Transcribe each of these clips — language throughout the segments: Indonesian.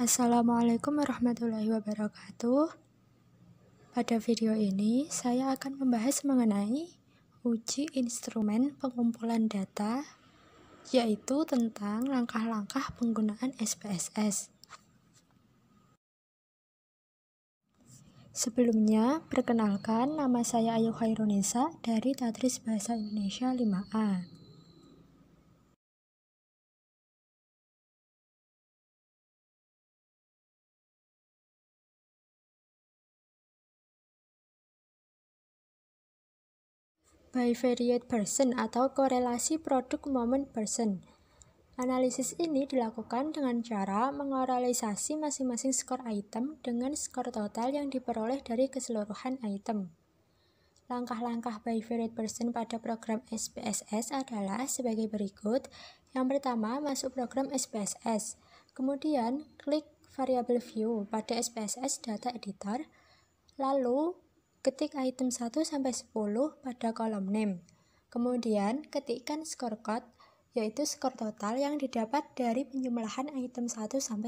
Assalamualaikum warahmatullahi wabarakatuh. Pada video ini, saya akan membahas mengenai uji instrumen pengumpulan data, yaitu tentang langkah-langkah penggunaan SPSS. Sebelumnya, perkenalkan, nama saya Ayu Khairunisa dari Tadris Bahasa Indonesia 5A. Bivariate person atau korelasi produk moment person. Analisis ini dilakukan dengan cara mengoralisasi masing-masing skor item dengan skor total yang diperoleh dari keseluruhan item. Langkah-langkah bivariate person pada program SPSS adalah sebagai berikut. Yang pertama, masuk program SPSS. Kemudian, klik variable view pada SPSS data editor. Lalu, ketik item 1-10 pada kolom name. Kemudian, ketikkan skor code, yaitu skor total yang didapat dari penjumlahan item 1-10.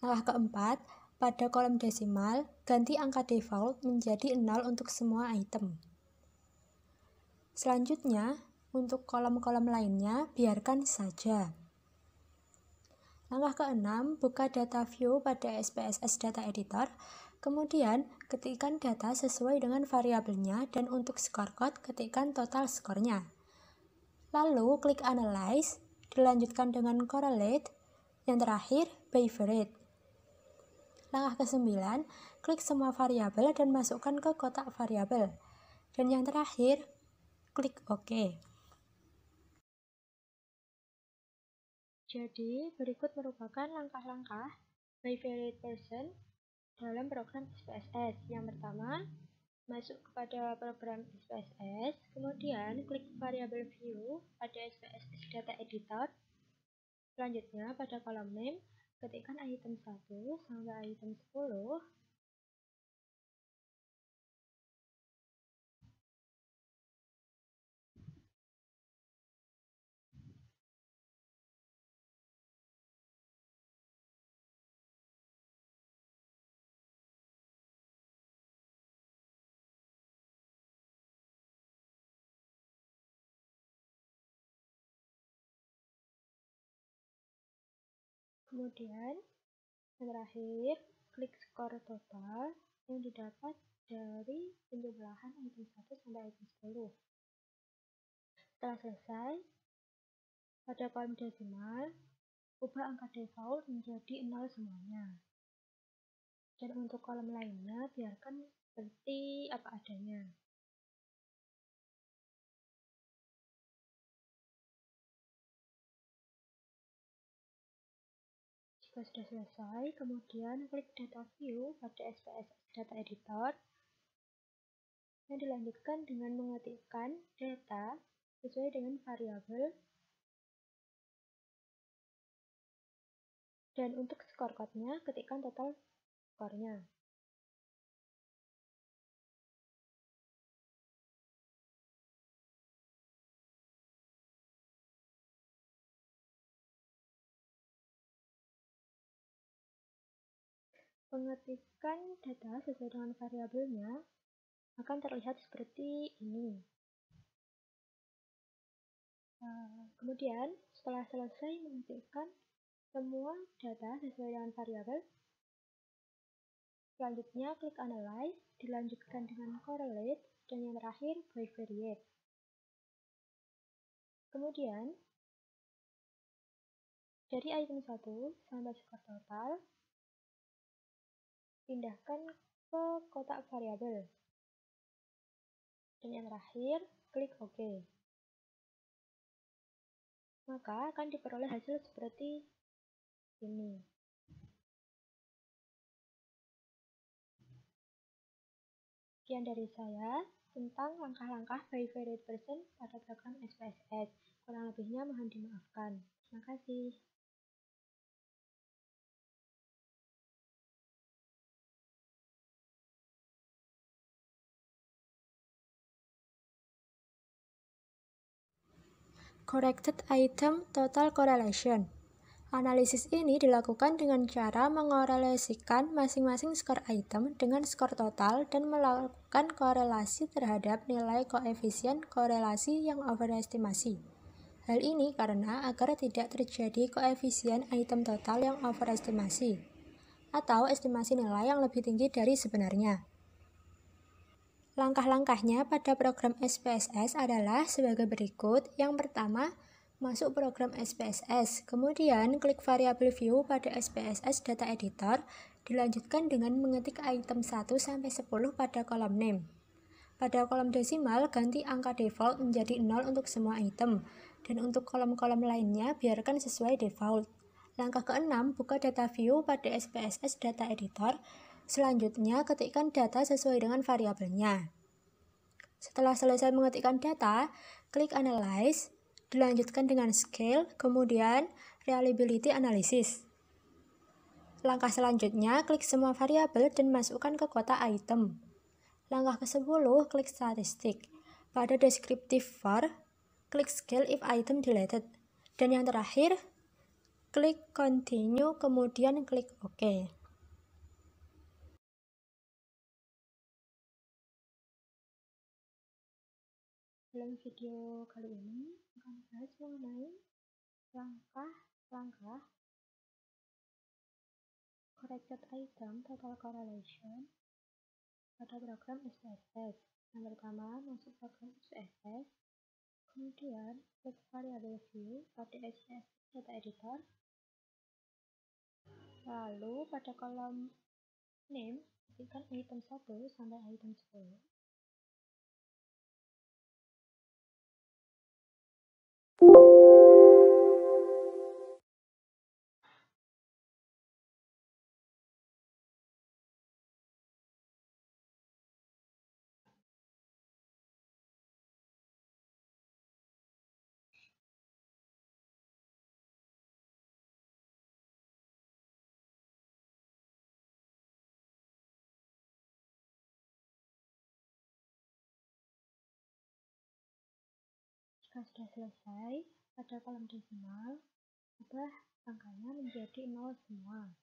Langkah keempat, pada kolom desimal, ganti angka default menjadi 0 untuk semua item. Selanjutnya, untuk kolom-kolom lainnya, biarkan saja. Langkah keenam, buka data view pada SPSS data editor. Kemudian, ketikkan data sesuai dengan variabelnya dan untuk skor code, ketikkan total skornya. Lalu, klik Analyze, dilanjutkan dengan Correlate, yang terakhir, Bivariate. Langkah ke-9, klik semua variabel dan masukkan ke kotak variabel. Dan yang terakhir, klik OK. Jadi, berikut merupakan langkah-langkah bivariate person dalam program SPSS. Yang pertama, masuk kepada program SPSS, kemudian klik variable view pada SPSS data editor. Selanjutnya, pada kolom name, ketikkan item 1 sampai item 10. Kemudian, yang terakhir, klik skor total yang didapat dari penjumlahan item 1 sampai item 10. Setelah selesai, pada kolom desimal, ubah angka default menjadi 0 semuanya. Dan untuk kolom lainnya, biarkan seperti apa adanya. Jika sudah selesai, kemudian klik data view pada SPSS data editor. Yang dilanjutkan dengan mengetikkan data sesuai dengan variabel. Dan untuk skor code-nya, ketikkan total skornya. Pengetikan data sesuai dengan variabelnya akan terlihat seperti ini. Kemudian, setelah selesai mengetikkan semua data sesuai dengan variabel, selanjutnya klik Analyze, dilanjutkan dengan Correlate, dan yang terakhir Bivariate. Kemudian, dari item 1 sampai skor total, pindahkan ke kotak variabel. Dan yang terakhir, klik OK. Maka akan diperoleh hasil seperti ini. Sekian dari saya tentang langkah-langkah bivariate person pada program SPSS. Kurang lebihnya mohon dimaafkan. Terima kasih. Corrected item total correlation. Analisis ini dilakukan dengan cara mengorelasikan masing-masing skor item dengan skor total dan melakukan korelasi terhadap nilai koefisien korelasi yang overestimasi. Hal ini karena agar tidak terjadi koefisien item total yang overestimasi atau estimasi nilai yang lebih tinggi dari sebenarnya. Langkah-langkahnya pada program SPSS adalah sebagai berikut. Yang pertama, masuk program SPSS, kemudian klik variabel view pada SPSS Data Editor, dilanjutkan dengan mengetik item 1-10 pada kolom name. Pada kolom desimal, ganti angka default menjadi 0 untuk semua item, dan untuk kolom-kolom lainnya biarkan sesuai default. Langkah ke-6, buka data view pada SPSS Data Editor, selanjutnya ketikkan data sesuai dengan variabelnya. Setelah selesai mengetikkan data, klik Analyze, dilanjutkan dengan Scale, kemudian Reliability Analysis. Langkah selanjutnya, klik semua variabel dan masukkan ke kotak item. Langkah ke-10, klik Statistik. Pada Descriptive for, klik Scale if item deleted. Dan yang terakhir, klik Continue, kemudian klik OK. Dalam video kali ini akan bahas mengenai langkah-langkah corrected item total correlation pada program SPSS. Yang pertama, masuk program SPSS, kemudian klik variabel view pada SPSS Data Editor, lalu pada kolom name ketikkan item 1 sampai item 10. Jika sudah selesai, pada kolom desimal, ubah angkanya menjadi 0 semua.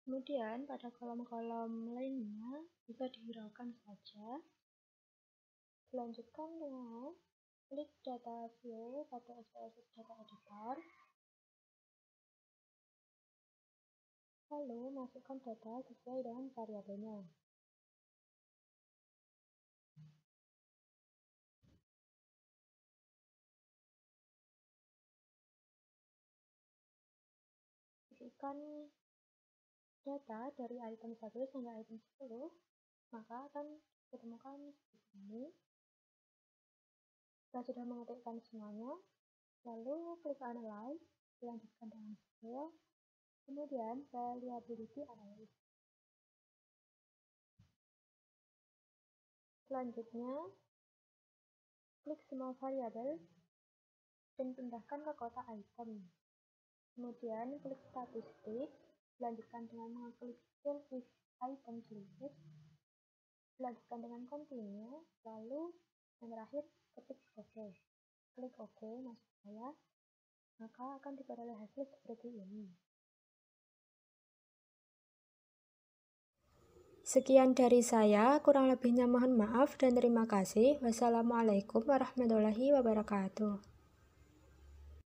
Kemudian pada kolom-kolom lainnya bisa dihiraukan saja. Dilanjutkan dengan klik data view pada SPSS Data Editor, lalu masukkan data sesuai dengan variabelnya. Isikan data dari item 1 sampai item 10, maka akan ditemukan seperti ini. Jika sudah mengetikkan semuanya, lalu klik Analyze, dilanjutkan dengan Scale, kemudian Reliability Analysis. Selanjutnya, klik semua variabel dan pindahkan ke kotak item. Kemudian klik Statistik, dilanjutkan dengan mengklik Scale if item deleted, dilanjutkan dengan Continue, lalu yang terakhir ketik OK. Klik OK maksud saya, maka akan diperoleh hasil seperti ini. Sekian dari saya, kurang lebihnya mohon maaf dan terima kasih. Wassalamualaikum warahmatullahi wabarakatuh.